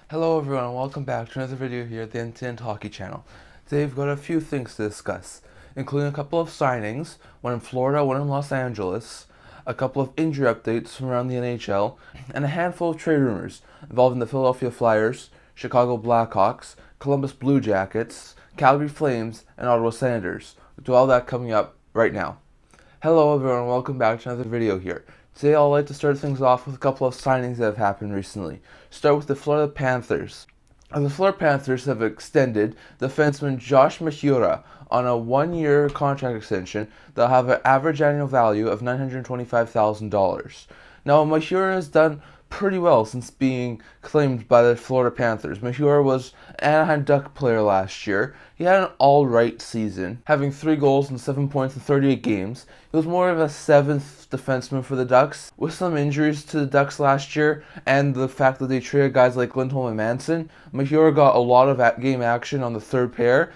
Hello everyone and welcome back to another video here at the NTN Hockey channel. Today we've got a few things to discuss, including a couple of signings, one in Florida, one in Los Angeles, a couple of injury updates from around the NHL, and a handful of trade rumors involving the Philadelphia Flyers, Chicago Blackhawks, Columbus Blue Jackets, Calgary Flames, and Ottawa Senators. We'll do all that coming up right now. Hello everyone and welcome back to another video here. Today I'd like to start things off with a couple of signings that have happened recently. Start with the Florida Panthers. The Florida Panthers have extended defenseman Josh Mahura on a one-year contract extension that'll have an average annual value of $925,000. Now Mahura has done pretty well since being claimed by the Florida Panthers. Mahura was an Anaheim Duck player last year. He had an alright season, having 3 goals and 7 points in 38 games. He was more of a 7th defenseman for the Ducks. With some injuries to the Ducks last year and the fact that they traded guys like Lindholm and Manson, Mahura got a lot of game action on the third pair.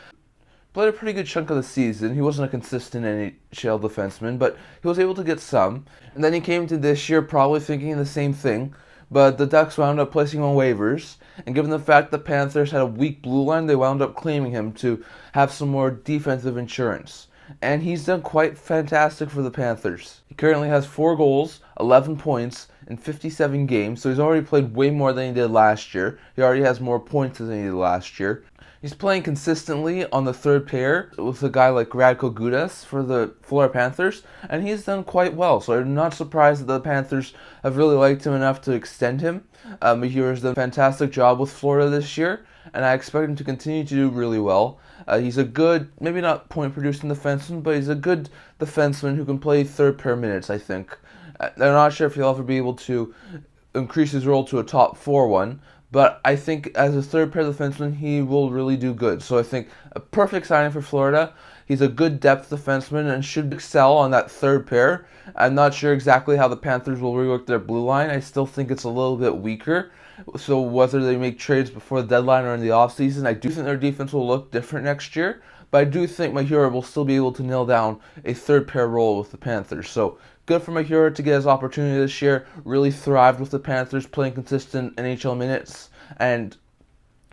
Played a pretty good chunk of the season. He wasn't a consistent NHL defenseman, but he was able to get some. And then he came to this year probably thinking the same thing, but the Ducks wound up placing him on waivers. And given the fact the Panthers had a weak blue line, they wound up claiming him to have some more defensive insurance. And he's done quite fantastic for the Panthers. He currently has 4 goals, 11 points in 57 games, so he's already played way more than he did last year. He already has more points than he did last year. He's playing consistently on the third pair with a guy like Radko Gudas for the Florida Panthers, and he's done quite well. So I'm not surprised that the Panthers have really liked him enough to extend him. Mahura's done a fantastic job with Florida this year, and I expect him to continue to do really well. He's a good, maybe not point-producing defenseman, but he's a good defenseman who can play third pair minutes, I think. I'm not sure if he'll ever be able to increase his role to a top 4 one, but I think as a third pair defenseman, he will really do good. So I think a perfect signing for Florida. He's a good depth defenseman and should excel on that third pair. I'm not sure exactly how the Panthers will rework their blue line. I still think it's a little bit weaker. So whether they make trades before the deadline or in the offseason, I do think their defense will look different next year. But I do think Mahura will still be able to nail down a third pair role with the Panthers. So good for Mahura to get his opportunity this year. Really thrived with the Panthers, playing consistent NHL minutes. And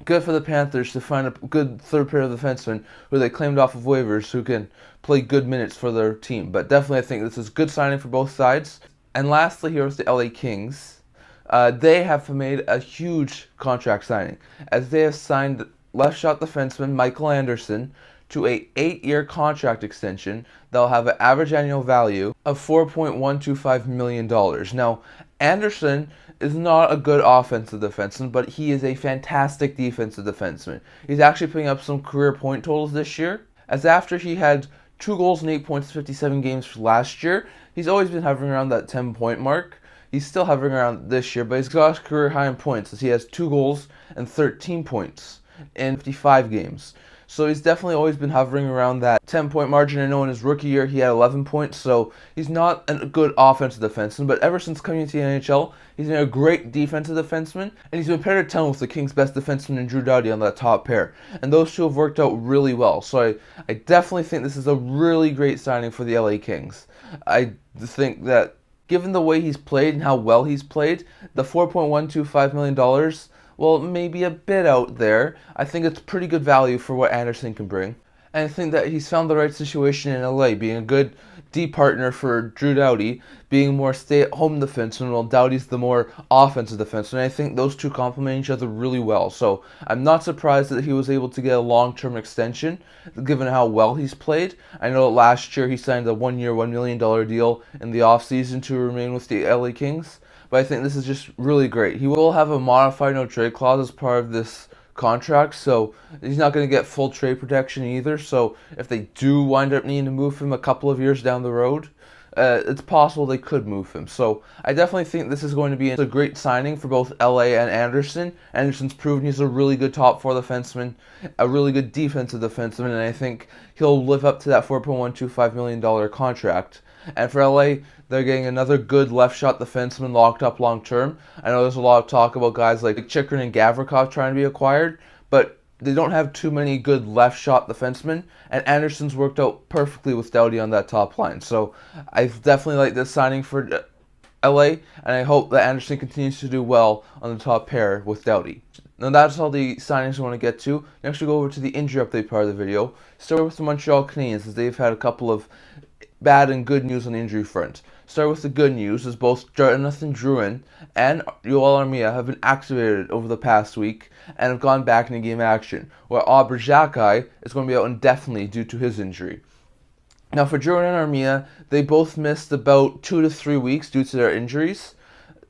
good for the Panthers to find a good third pair of defensemen who they claimed off of waivers who can play good minutes for their team. But definitely I think this is good signing for both sides. And lastly, here's the LA Kings. They have made a huge contract signing as they have signed left shot defenseman Mikey Anderson to a 8-year contract extension that will have an average annual value of $4.125 million. Now, Anderson is not a good offensive defenseman, but he is a fantastic defensive defenseman. He's actually putting up some career point totals this year, as after he had 2 goals and 8 points in 57 games last year, he's always been hovering around that 10-point mark. He's still hovering around this year, but he's got a career high in points as he has 2 goals and 13 points in 55 games. So he's definitely always been hovering around that 10-point margin. I know in his rookie year he had 11 points, so he's not a good offensive defenseman, but ever since coming into the NHL, he's been a great defensive defenseman, and he's been paired a ton with the Kings' best defenseman in Drew Doughty on that top pair. And those two have worked out really well, so I definitely think this is a really great signing for the LA Kings. I think that given the way he's played and how well he's played, the $4.125 million, well, maybe a bit out there. I think it's pretty good value for what Anderson can bring. And I think that he's found the right situation in LA, being a good D partner for Drew Doughty, being more stay-at-home defenseman, while Doughty's the more offensive defenseman. And I think those two complement each other really well. So I'm not surprised that he was able to get a long-term extension, given how well he's played. I know last year he signed a 1-year, $1 million deal in the offseason to remain with the LA Kings. But I think this is just really great. He will have a modified no-trade clause as part of this contract, so he's not going to get full trade protection either. So if they do wind up needing to move him a couple of years down the road, it's possible they could move him. So I definitely think this is going to be a great signing for both LA and Anderson. Anderson's proven he's a really good top 4 defenseman, a really good defensive defenseman, and I think he'll live up to that $4.125 million contract. And for LA, they're getting another good left shot defenseman locked up long term. I know there's a lot of talk about guys like Chikrin and Gavrikov trying to be acquired, but they don't have too many good left shot defensemen, and Anderson's worked out perfectly with Doughty on that top line. So I definitely like this signing for LA, and I hope that Anderson continues to do well on the top pair with Doughty. Now that's all the signings I want to get to. Next we go over to the injury update part of the video. Start with the Montreal Canadiens, as they've had a couple of bad and good news on the injury front. Start with the good news, as both Jonathan Drouin and Yoel Armia have been activated over the past week and have gone back into game action, while Aubrey Xhekaj is going to be out indefinitely due to his injury. Now for Drouin and Armia, they both missed about 2 to 3 weeks due to their injuries.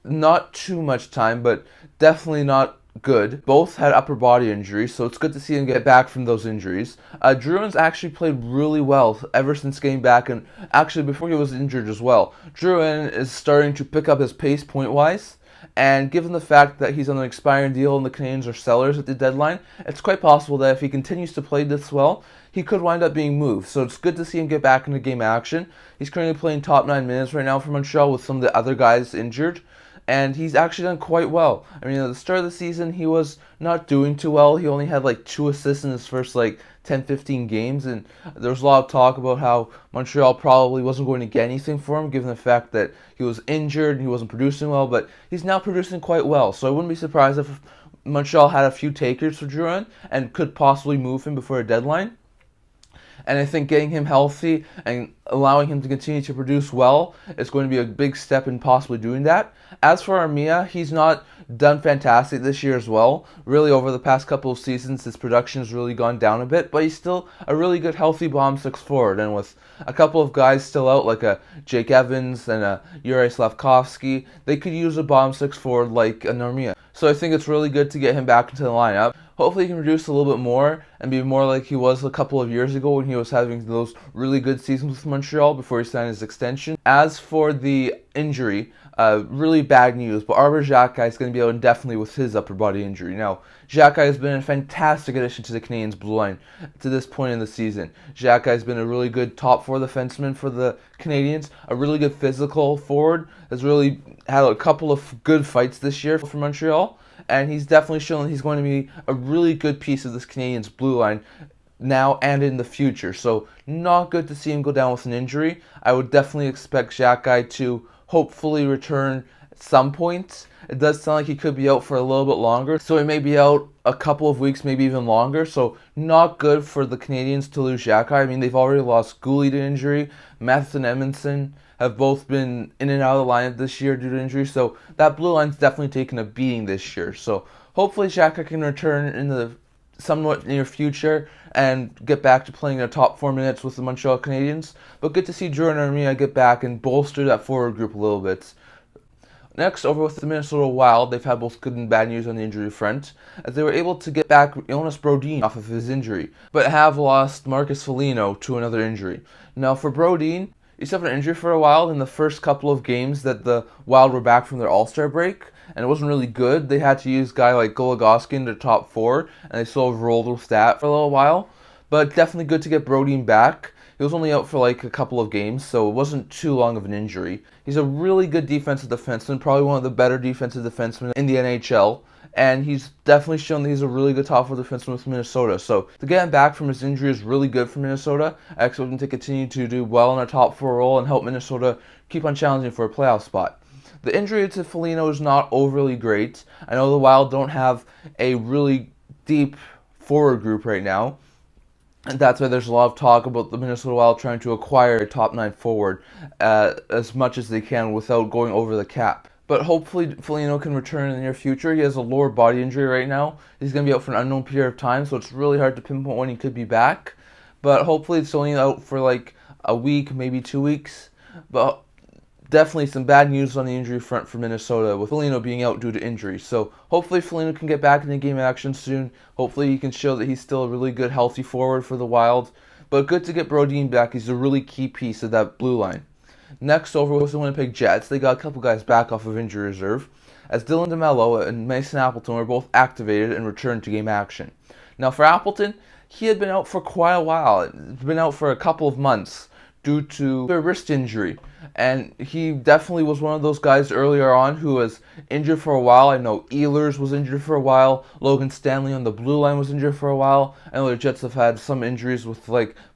Not too much time, but definitely not good. Both had upper body injuries, so it's good to see him get back from those injuries. Drouin's actually played really well ever since getting back, and actually before he was injured as well. Drouin is starting to pick up his pace point-wise, and given the fact that he's on an expiring deal and the Canadiens are sellers at the deadline, it's quite possible that if he continues to play this well, he could wind up being moved. So it's good to see him get back into game action. He's currently playing top 9 minutes right now for Montreal with some of the other guys injured, and he's actually done quite well. I mean, at the start of the season, he was not doing too well. He only had like 2 assists in his first 10-15 games, and there was a lot of talk about how Montreal probably wasn't going to get anything for him, given the fact that he was injured and he wasn't producing well, but he's now producing quite well. So I wouldn't be surprised if Montreal had a few takers for Drouin and could possibly move him before a deadline. And I think getting him healthy and allowing him to continue to produce well is going to be a big step in possibly doing that. As for Armia, he's not done fantastic this year as well. Really, over the past couple of seasons, his production has really gone down a bit, but he's still a really good, healthy bottom 6 forward. And with a couple of guys still out, like a Jake Evans and a Yuri Slavkovsky, they could use a bottom 6 forward like an Armia. So I think it's really good to get him back into the lineup. Hopefully he can produce a little bit more and be more like he was a couple of years ago when he was having those really good seasons with Montreal before he signed his extension. As for the injury, really bad news, but Aubrey Xhekaj is going to be out indefinitely with his upper body injury. Now, Xhekaj has been a fantastic addition to the Canadiens' blue line to this point in the season. Xhekaj has been a really good top 4 defenseman for the Canadiens, a really good physical forward, has really had a couple of good fights this year for Montreal, and he's definitely shown that he's going to be a really good piece of this Canadiens' blue line now and in the future. So not good to see him go down with an injury. I would definitely expect Xhekaj to hopefully return at some point. It does sound like he could be out for a little bit longer, so he may be out a couple of weeks, maybe even longer. So not good for the Canadiens to lose Xhekaj. I mean, they've already lost Goulet to injury. Manson and Manson have both been in and out of the lineup this year due to injury, so that blue line's definitely taken a beating this year. So hopefully Xhekaj can return in the somewhat near future and get back to playing the top 4 minutes with the Montreal Canadiens. But good to see Drouin and Armia get back and bolster that forward group a little bit. Next, over with the Minnesota Wild, they've had both good and bad news on the injury front, as they were able to get back Jonas Brodin off of his injury, but have lost Marcus Foligno to another injury. Now for Brodin, he suffered an injury for a while in the first couple of games that the Wild were back from their All-Star break, and it wasn't really good. They had to use a guy like Goligoski in their top 4, and they sort of rolled with that for a little while. But definitely good to get Brodin back. He was only out for a couple of games, so it wasn't too long of an injury. He's a really good defensive defenseman, probably one of the better defensive defensemen in the NHL. And he's definitely shown that he's a really good top 4 defenseman with Minnesota. So to get him back from his injury is really good for Minnesota. I expect him to continue to do well in a top 4 role and help Minnesota keep on challenging for a playoff spot. The injury to Foligno is not overly great. I know the Wild don't have a really deep forward group right now. And that's why there's a lot of talk about the Minnesota Wild trying to acquire a top 9 forward as much as they can without going over the cap. But hopefully Foligno can return in the near future. He has a lower body injury right now. He's going to be out for an unknown period of time, so it's really hard to pinpoint when he could be back. But hopefully it's only out for a week, maybe 2 weeks. But definitely some bad news on the injury front for Minnesota with Foligno being out due to injury. So hopefully Foligno can get back into game action soon. Hopefully he can show that he's still a really good, healthy forward for the Wild. But good to get Brodin back. He's a really key piece of that blue line. Next, over with the Winnipeg Jets, they got a couple guys back off of injury reserve, as Dylan DeMello and Mason Appleton were both activated and returned to game action. Now for Appleton, he had been out for quite a while. He's been out for a couple of months due to a wrist injury, and he definitely was one of those guys earlier on who was injured for a while. I know Ehlers was injured for a while, Logan Stanley on the blue line was injured for a while. I know the Jets have had some injuries with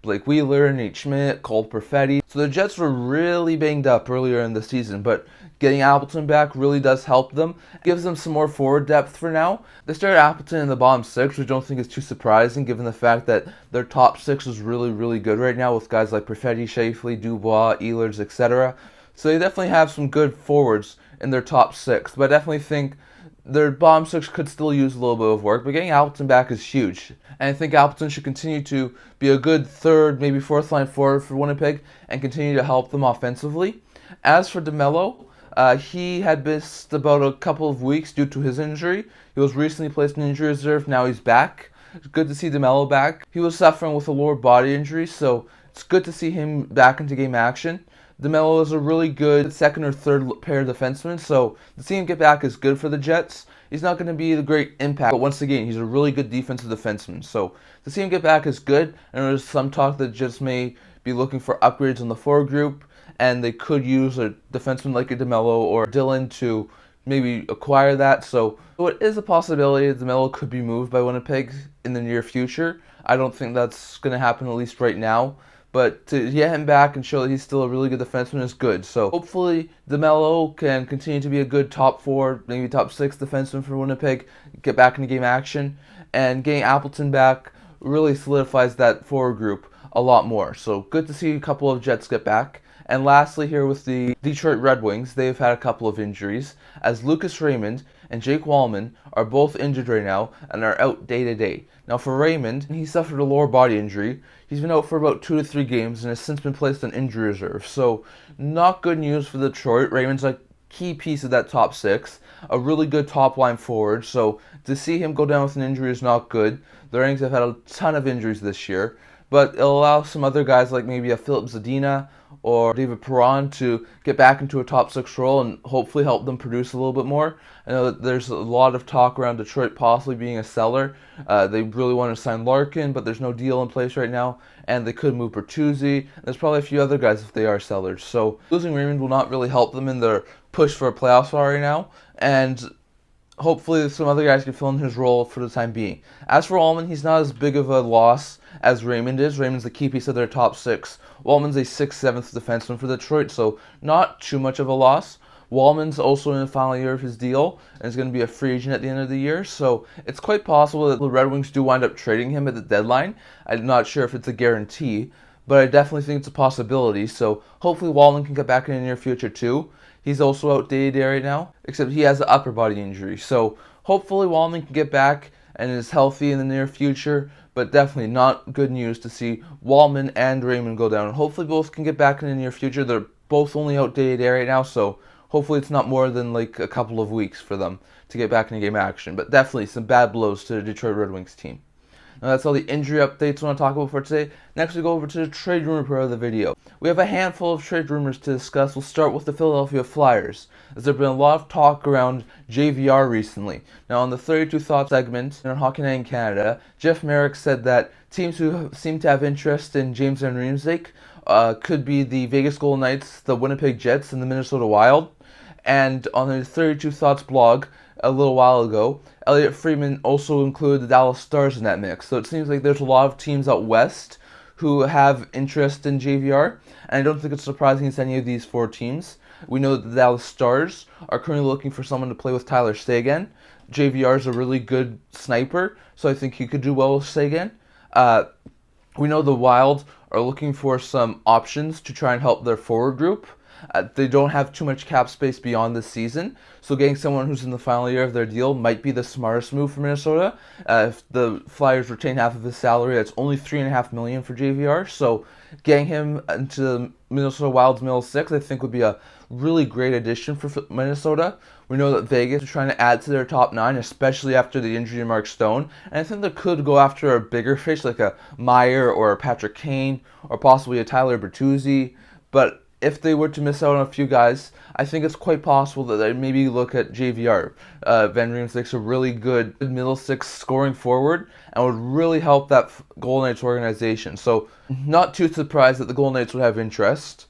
Blake Wheeler, Nate Schmidt, Cole Perfetti. So the Jets were really banged up earlier in the season, but getting Appleton back really does help them. It gives them some more forward depth for now. They started Appleton in the bottom six, which I don't think is too surprising given the fact that their top six is really, really good right now with guys like Perfetti, Shafley, Dubois, Ehlers, etc. So they definitely have some good forwards in their top six, but I definitely think their bottom six could still use a little bit of work, but getting Appleton back is huge. And I think Appleton should continue to be a good third, maybe fourth line forward for Winnipeg and continue to help them offensively. As for DeMello, he had missed about a couple of weeks due to his injury. He was recently placed in injury reserve, now he's back. It's good to see DeMello back. He was suffering with a lower body injury, so it's good to see him back into game action. DeMello is a really good second or third pair defenseman, so to see him get back is good for the Jets. He's not going to be the great impact, but once again, he's a really good defensive defenseman. So to see him get back is good, and there's some talk that Jets may be looking for upgrades on the forward group, and they could use a defenseman like a DeMello or Dylan to maybe acquire that. So it is a possibility that DeMello could be moved by Winnipeg in the near future. I don't think that's going to happen, at least right now. But to get him back and show that he's still a really good defenseman is good. So hopefully DeMello can continue to be a good top four, maybe top six defenseman for Winnipeg, get back into game action. And getting Appleton back really solidifies that forward group a lot more. So good to see a couple of Jets get back. And lastly here with the Detroit Red Wings, they've had a couple of injuries, as Lucas Raymond and Jake Wallman are both injured right now and are out day to day. Now for Raymond, he suffered a lower body injury. He's been out for about 2 to 3 games and has since been placed on injury reserve. So not good news for Detroit. Raymond's a key piece of that top six, a really good top line forward. So to see him go down with an injury is not good. The Wings have had a ton of injuries this year, but it'll allow some other guys like maybe a Philip Zadina or David Perron to get back into a top six role and hopefully help them produce a little bit more. I know that there's a lot of talk around Detroit possibly being a seller. They really want to sign Larkin, but there's no deal in place right now, and they could move Bertuzzi. There's probably a few other guys if they are sellers. So losing Raymond will not really help them in their push for a playoff spot right now, and hopefully some other guys can fill in his role for the time being. As for Wallman, he's not as big of a loss as Raymond is. Raymond's the key piece of their top six. Wallman's a 6th, 7th defenseman for Detroit, so not too much of a loss. Wallman's also in the final year of his deal and is going to be a free agent at the end of the year, so it's quite possible that the Red Wings do wind up trading him at the deadline. I'm not sure if it's a guarantee, but I definitely think it's a possibility, so hopefully Wallman can get back in the near future too. He's also out day-to-day right now, except he has an upper body injury, so hopefully Wallman can get back and is healthy in the near future, but definitely not good news to see Wallman and Raymond go down. Hopefully both can get back in the near future. They're both only out day-to-day right now, so hopefully it's not more than like a couple of weeks for them to get back into game action. But definitely some bad blows to the Detroit Red Wings team. Now that's all the injury updates I want to talk about for today. Next we go over to the trade rumor part of the video. We have a handful of trade rumors to discuss. We'll start with the Philadelphia Flyers, as there's been a lot of talk around JVR recently. Now on the 32 Thoughts segment in Hockey Night in Canada, Jeff Merrick said that teams who seem to have interest in James Van Riemsdyk could be the Vegas Golden Knights, the Winnipeg Jets, and the Minnesota Wild. And on the 32 Thoughts blog a little while ago, Elliot Friedman also included the Dallas Stars in that mix. So it seems like there's a lot of teams out west who have interest in JVR, and I don't think it's surprising it's any of these 4 teams. We know that the Dallas Stars are currently looking for someone to play with Tyler Seguin. JVR is a really good sniper, so I think he could do well with Seguin. We know the Wild are looking for some options to try and help their forward group. They don't have too much cap space beyond this season, so getting someone who's in the final year of their deal might be the smartest move for Minnesota. If the Flyers retain half of his salary, that's only $3.5 million for JVR, so getting him into the Minnesota Wild's middle six I think would be a really great addition for Minnesota. We know that Vegas is trying to add to their top 9, especially after the injury to Mark Stone, and I think they could go after a bigger fish like a Meyer or a Patrick Kane or possibly a Tyler Bertuzzi, but if they were to miss out on a few guys, I think it's quite possible that they maybe look at JVR. Van Riemsdyk's a really good middle six scoring forward and would really help that Golden Knights organization. So not too surprised that the Golden Knights would have interest.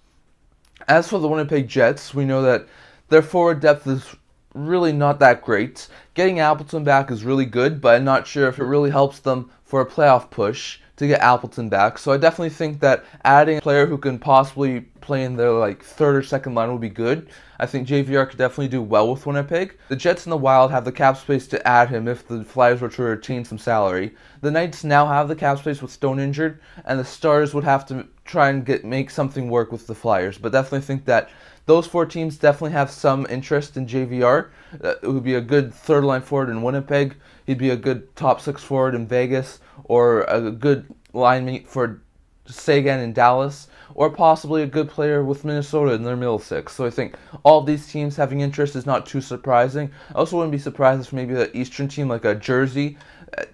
As for the Winnipeg Jets, we know that their forward depth is really not that great. getting Appleton back is really good, but I'm not sure if it really helps them for a playoff push to get Appleton back. So I definitely think that adding a player who can possibly play in their like third or second line would be good. I think JVR could definitely do well with Winnipeg. The Jets and the Wild have the cap space to add him if the Flyers were to retain some salary. The Knights now have the cap space with Stone injured, and the Stars would have to try and make something work with the Flyers. But definitely think that those four teams definitely have some interest in JVR. It would be a good third line forward in Winnipeg. He'd be a good top six forward in Vegas, or a good line mate for Sagan in Dallas, or possibly a good player with Minnesota in their middle six. So I think all of these teams having interest is not too surprising. I also wouldn't be surprised if maybe the Eastern team like a Jersey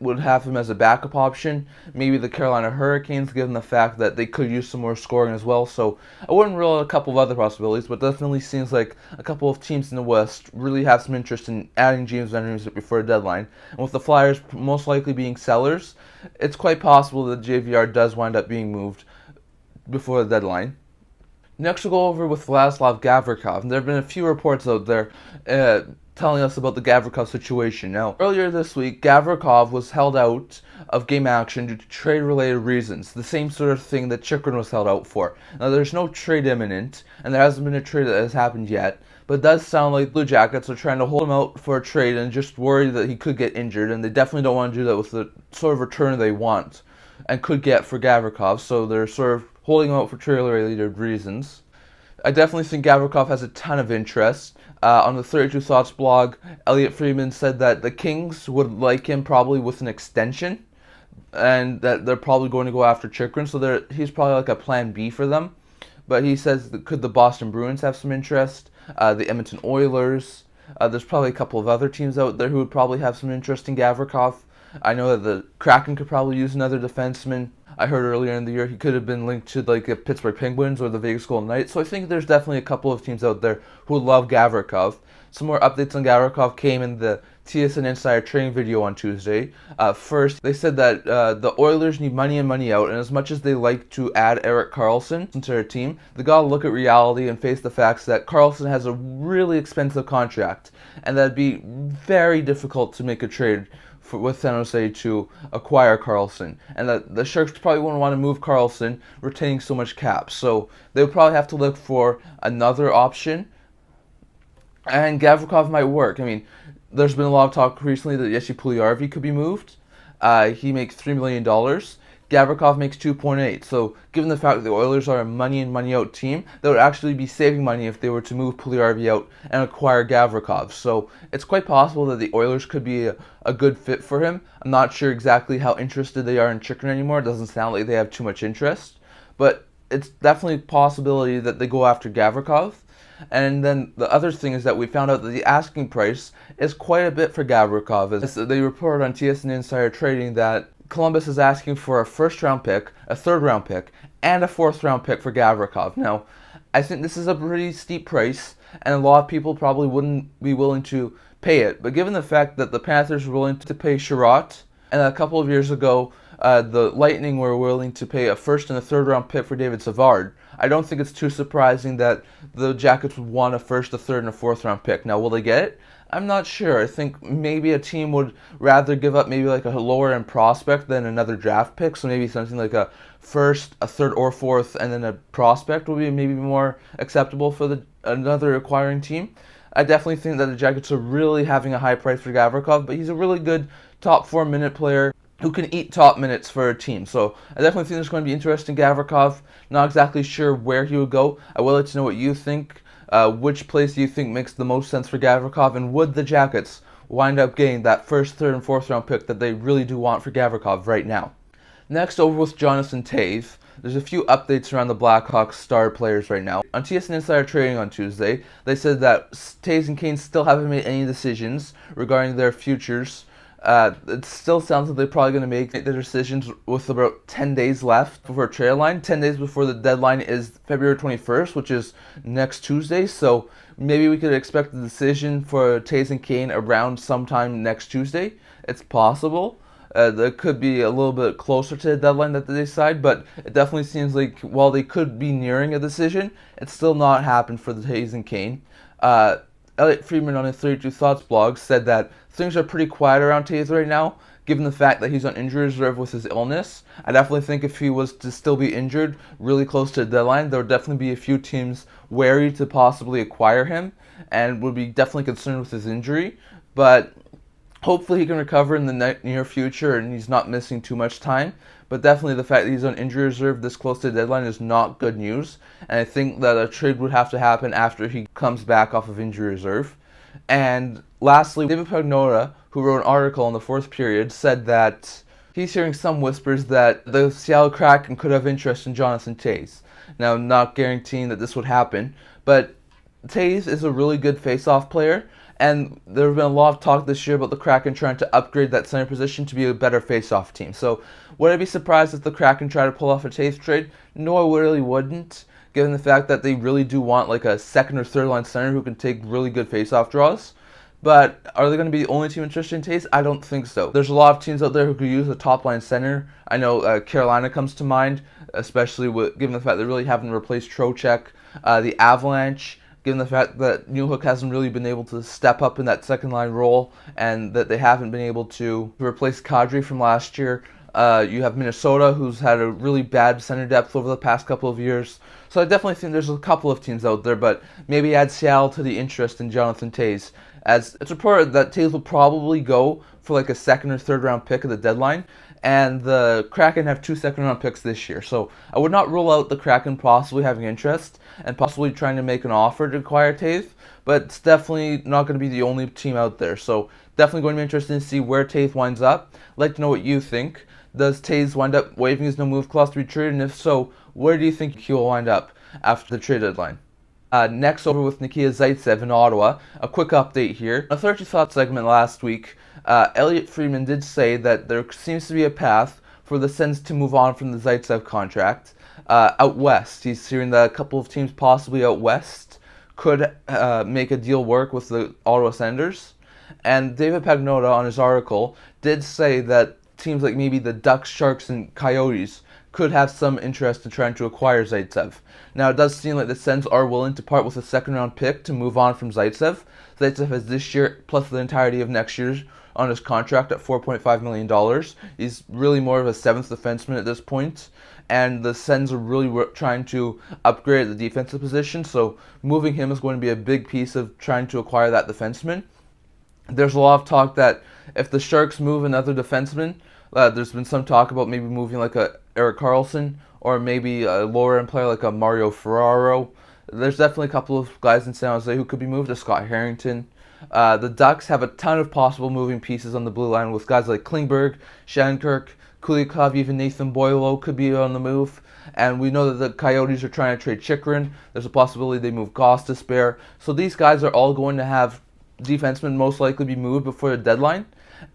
would have him as a backup option. Maybe the Carolina Hurricanes, given the fact that they could use some more scoring as well. So I wouldn't rule out a couple of other possibilities, but definitely seems like a couple of teams in the West really have some interest in adding James Van Riemsdyk before the deadline. And with the Flyers most likely being sellers, it's quite possible that JVR does wind up being moved before the deadline. Next, we'll go over with Vladislav Gavrikov. There have been a few reports out there telling us about the Gavrikov situation. Now, earlier this week, Gavrikov was held out of game action due to trade-related reasons, the same sort of thing that Chychrun was held out for. Now, there's no trade imminent, and there hasn't been a trade that has happened yet, but it does sound like Blue Jackets are trying to hold him out for a trade and just worried that he could get injured, and they definitely don't want to do that with the sort of return they want and could get for Gavrikov, so they're sort of holding him out for trade-related reasons. I definitely think Gavrikov has a ton of interest. On the 32 Thoughts blog, Elliot Friedman said that the Kings would like him probably with an extension, and that they're probably going to go after Chychrun, so he's probably like a plan B for them. But he says, could the Boston Bruins have some interest? The Edmonton Oilers. There's probably a couple of other teams out there who would probably have some interest in Gavrikov. I know that the Kraken could probably use another defenseman. I heard earlier in the year he could have been linked to like the Pittsburgh Penguins or the Vegas Golden Knights. So I think there's definitely a couple of teams out there who would love Gavrikov. Some more updates on Gavrikov came in the TSN Insider Trading video on Tuesday. First, they said that the Oilers need money in, money out, and as much as they like to add Erik Karlsson into their team, they gotta look at reality and face the facts that Karlsson has a really expensive contract, and that'd be very difficult to make a trade with San Jose to acquire Karlsson, and that the Sharks probably wouldn't want to move Karlsson, retaining so much cap. So they would probably have to look for another option, and Gavrikov might work. I mean, there's been a lot of talk recently that Jesse Puljujarvi could be moved. He makes $3 million. Gavrikov makes 2.8. So given the fact that the Oilers are a money in, money out team, they would actually be saving money if they were to move Puljujarvi out and acquire Gavrikov. So it's quite possible that the Oilers could be a good fit for him. I'm not sure exactly how interested they are in Chychrun anymore. It doesn't sound like they have too much interest. But it's definitely a possibility that they go after Gavrikov. And then the other thing is that we found out that the asking price is quite a bit for Gavrikov. As they reported on TSN Insider Trading that Columbus is asking for a first-round pick, a third-round pick, and a fourth-round pick for Gavrikov. Now, I think this is a pretty steep price, and a lot of people probably wouldn't be willing to pay it. But given the fact that the Panthers were willing to pay Sherratt, and a couple of years ago, the Lightning were willing to pay a first and a third-round pick for David Savard, I don't think it's too surprising that the Jackets would want a first, a third, and a fourth-round pick. Now, will they get it? I'm not sure. I think maybe a team would rather give up maybe like a lower-end prospect than another draft pick. So maybe something like a first, a third, or fourth, and then a prospect would be maybe more acceptable for another acquiring team. I definitely think that the Jackets are really having a high price for Gavrikov, but he's a really good top 4-minute player who can eat top minutes for a team. So I definitely think there's going to be interest in Gavrikov. Not exactly sure where he would go. I would like to know what you think. Which place do you think makes the most sense for Gavrikov, and would the Jackets wind up getting that first, third, and fourth round pick that they really do want for Gavrikov right now? Next, over with Jonathan Toews. There's a few updates around the Blackhawks star players right now. On TSN Insider Trading on Tuesday, they said that Toews and Kane still haven't made any decisions regarding their futures. It still sounds like they're probably going to make their decisions with about 10 days left before a trade line. 10 days before the deadline is February 21st, which is next Tuesday. So maybe we could expect the decision for Toews and Kane around sometime next Tuesday. It's possible. That could be a little bit closer to the deadline that they decide, but it definitely seems like while they could be nearing a decision, it's still not happened for the Toews and Kane. Elliot Friedman on his 32 Thoughts blog said that things are pretty quiet around Toews right now, given the fact that he's on injury reserve with his illness. I definitely think if he was to still be injured really close to the deadline, there would definitely be a few teams wary to possibly acquire him and would be definitely concerned with his injury. But hopefully he can recover in the near future and he's not missing too much time. But definitely the fact that he's on injury reserve this close to the deadline is not good news. And I think that a trade would have to happen after he comes back off of injury reserve. And lastly, David Pagnotta, who wrote an article in the fourth period, said that he's hearing some whispers that the Seattle Kraken could have interest in Jonathan Toews. Now, not guaranteeing that this would happen, but Toews is a really good face-off player, and there have been a lot of talk this year about the Kraken trying to upgrade that center position to be a better face-off team. So, would I be surprised if the Kraken try to pull off a Toews trade? No, I really wouldn't, given the fact that they really do want like a second or third line center who can take really good face-off draws. But are they going to be the only team interested in Toews? I don't think so. There's a lot of teams out there who could use a top-line center. I know Carolina comes to mind, especially given the fact they really haven't replaced Trocheck. The Avalanche, given the fact that Newhook hasn't really been able to step up in that second-line role and that they haven't been able to replace Kadri from last year. You have Minnesota, who's had a really bad center depth over the past couple of years. So I definitely think there's a couple of teams out there, but maybe add Seattle to the interest in Jonathan Toews, as it's reported that Toews will probably go for like a second or third round pick at the deadline, and the Kraken have 2 second round picks this year. So I would not rule out the Kraken possibly having interest and possibly trying to make an offer to acquire Toews, but it's definitely not going to be the only team out there. So definitely going to be interesting to see where Toews winds up. I'd like to know what you think. Does Toews wind up waiving his no-move clause to be traded? And if so, where do you think he will wind up after the trade deadline? Next, over with Nikita Zaitsev in Ottawa. A quick update here. In a 30 Thoughts segment last week, Elliot Friedman did say that there seems to be a path for the Sens to move on from the Zaitsev contract out west. He's hearing that a couple of teams possibly out west could make a deal work with the Ottawa Senators. And David Pagnotta, on his article, did say that teams like maybe the Ducks, Sharks, and Coyotes could have some interest in trying to acquire Zaitsev. Now, it does seem like the Sens are willing to part with a second-round pick to move on from Zaitsev. Zaitsev has this year, plus the entirety of next year's, on his contract at $4.5 million. He's really more of a seventh defenseman at this point, and the Sens are really trying to upgrade the defensive position, so moving him is going to be a big piece of trying to acquire that defenseman. There's a lot of talk that if the Sharks move another defenseman, there's been some talk about maybe moving like a Erik Karlsson or maybe a lower end player like a Mario Ferraro. There's definitely a couple of guys in San Jose who could be moved. There's Scott Harrington. The Ducks have a ton of possible moving pieces on the blue line with guys like Klingberg, Shattenkirk, Kulikov, even Nathan Boileau could be on the move. And we know that the Coyotes are trying to trade Chychrun. There's a possibility they move Goss to spare. So these guys are all going to have defensemen most likely be moved before the deadline.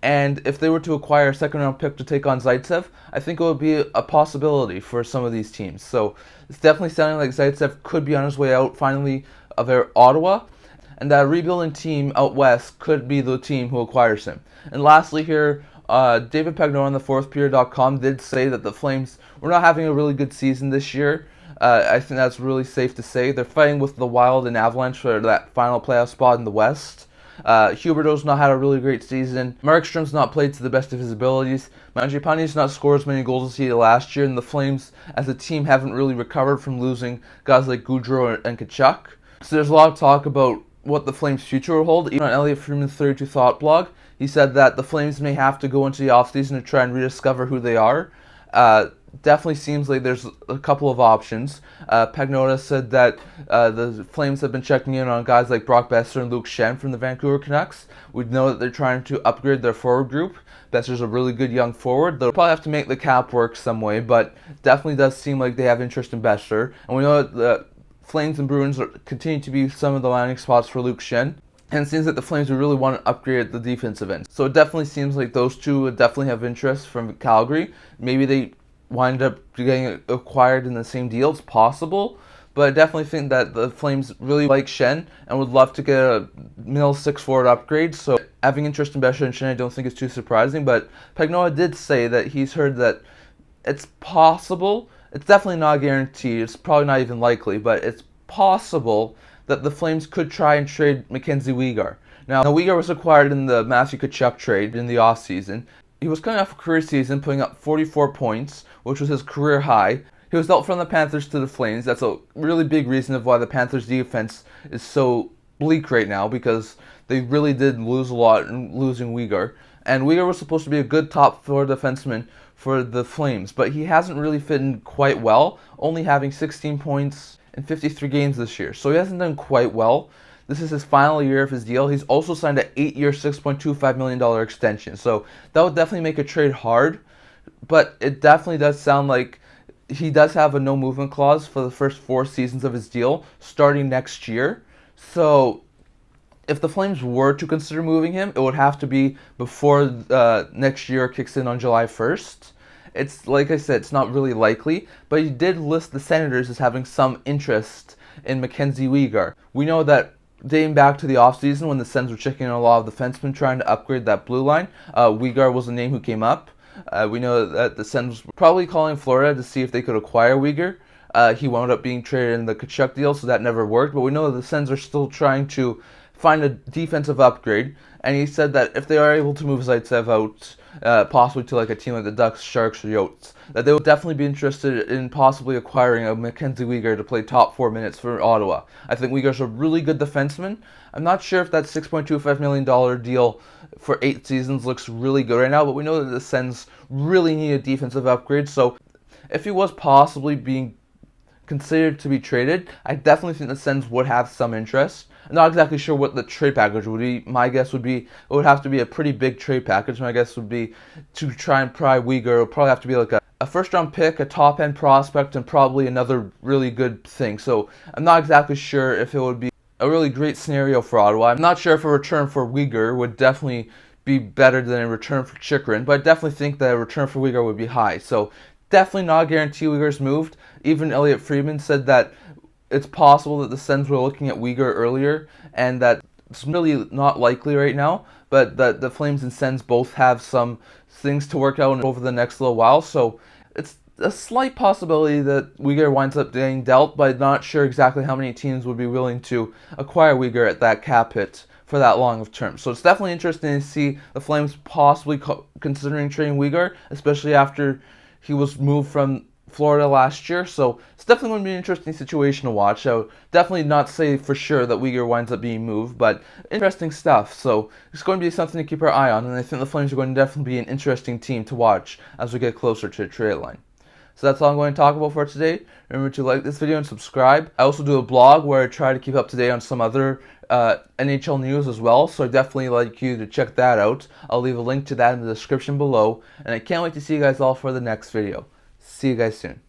And if they were to acquire a second-round pick to take on Zaitsev, I think it would be a possibility for some of these teams. So it's definitely sounding like Zaitsev could be on his way out finally of Ottawa, and that rebuilding team out west could be the team who acquires him. And lastly here, David Pagnotta on the fourthperiod.com did say that the Flames were not having a really good season this year. I think that's really safe to say. They're fighting with the Wild and Avalanche for that final playoff spot in the West. Huberdeau's not had a really great season. Markstrom's not played to the best of his abilities. Mangiapane's not scored as many goals as he did last year, and the Flames as a team haven't really recovered from losing guys like Goudreau and Tkachuk. So there's a lot of talk about what the Flames' future will hold. Even on Elliot Friedman's 32 Thought blog, he said that the Flames may have to go into the offseason to try and rediscover who they are. Definitely seems like there's a couple of options. Pagnotta said that the Flames have been checking in on guys like Brock Boeser and Luke Schenn from the Vancouver Canucks. We know that they're trying to upgrade their forward group. Boeser's a really good young forward. They'll probably have to make the cap work some way, but definitely does seem like they have interest in Boeser. And we know that the Flames and Bruins continue to be some of the landing spots for Luke Schenn. And it seems like the Flames would really want to upgrade the defensive end. So it definitely seems like those two would definitely have interest from Calgary. Maybe they wind up getting acquired in the same deal. It's possible. But I definitely think that the Flames really like Schenn and would love to get a middle 6 forward upgrade. So having interest in Boeser and Schenn I don't think is too surprising. But Pagnotta did say that he's heard that it's possible. It's definitely not guaranteed. It's probably not even likely. But it's possible that the Flames could try and trade Mackenzie Weegar. Now, Weegar was acquired in the Matthew Tkachuk trade in the offseason. He was coming off a career season, putting up 44 points, which was his career high. He was dealt from the Panthers to the Flames. That's a really big reason of why the Panthers' defense is so bleak right now, because they really did lose a lot in losing Weegar. And Weegar was supposed to be a good top four defenseman for the Flames, but he hasn't really fit in quite well, only having 16 points in 53 games this year. So he hasn't done quite well. This is his final year of his deal. He's also signed an 8-year, $6.25 million extension. So that would definitely make a trade hard. But it definitely does sound like he does have a no movement clause for the first 4 seasons of his deal starting next year. So if the Flames were to consider moving him, it would have to be before next year kicks in on July 1st. It's, like I said, it's not really likely. But he did list the Senators as having some interest in Mackenzie Weegar. We know that dating back to the offseason when the Sens were checking in a lot of defensemen trying to upgrade that blue line, Weegar was the name who came up. We know that the Sens were probably calling Florida to see if they could acquire Weegar. He wound up being traded in the Tkachuk deal, so that never worked. But we know that the Sens are still trying to find a defensive upgrade. And he said that if they are able to move Zaitsev out, possibly to like a team like the Ducks, Sharks, or Yotes, that they would definitely be interested in possibly acquiring a Mackenzie Weegar to play top 4 minutes for Ottawa. I think Weegar's a really good defenseman. I'm not sure if that $6.25 million deal for 8 seasons looks really good right now, but we know that the Sens really need a defensive upgrade. So if he was possibly being considered to be traded, I definitely think the Sens would have some interest. I'm not exactly sure what the trade package would be. My guess would be it would have to be a pretty big trade package. My guess would be to try and pry Weegar. It would probably have to be like a first-round pick, a top-end prospect, and probably another really good thing. So I'm not exactly sure if it would be a really great scenario for Ottawa. I'm not sure if a return for Weegar would definitely be better than a return for Chychrun, but I definitely think that a return for Weegar would be high. So definitely not guarantee Weegar's moved. Even Elliot Friedman said that it's possible that the Sens were looking at Weegar earlier, and that it's really not likely right now, but that the Flames and Sens both have some things to work out over the next little while. So it's a slight possibility that Weegar winds up getting dealt, but I'm not sure exactly how many teams would be willing to acquire Weegar at that cap hit for that long of term. So it's definitely interesting to see the Flames possibly considering trading Weegar, especially after he was moved from Florida last year. So it's definitely going to be an interesting situation to watch. I would definitely not say for sure that Weegar winds up being moved, but interesting stuff. So it's going to be something to keep our eye on, and I think the Flames are going to definitely be an interesting team to watch as we get closer to the trade line. So that's all I'm going to talk about for today. Remember to like this video and subscribe. I also do a blog where I try to keep up to date on some other NHL news as well, so I definitely like you to check that out. I'll leave a link to that in the description below, and I can't wait to see you guys all for the next video. See you guys soon.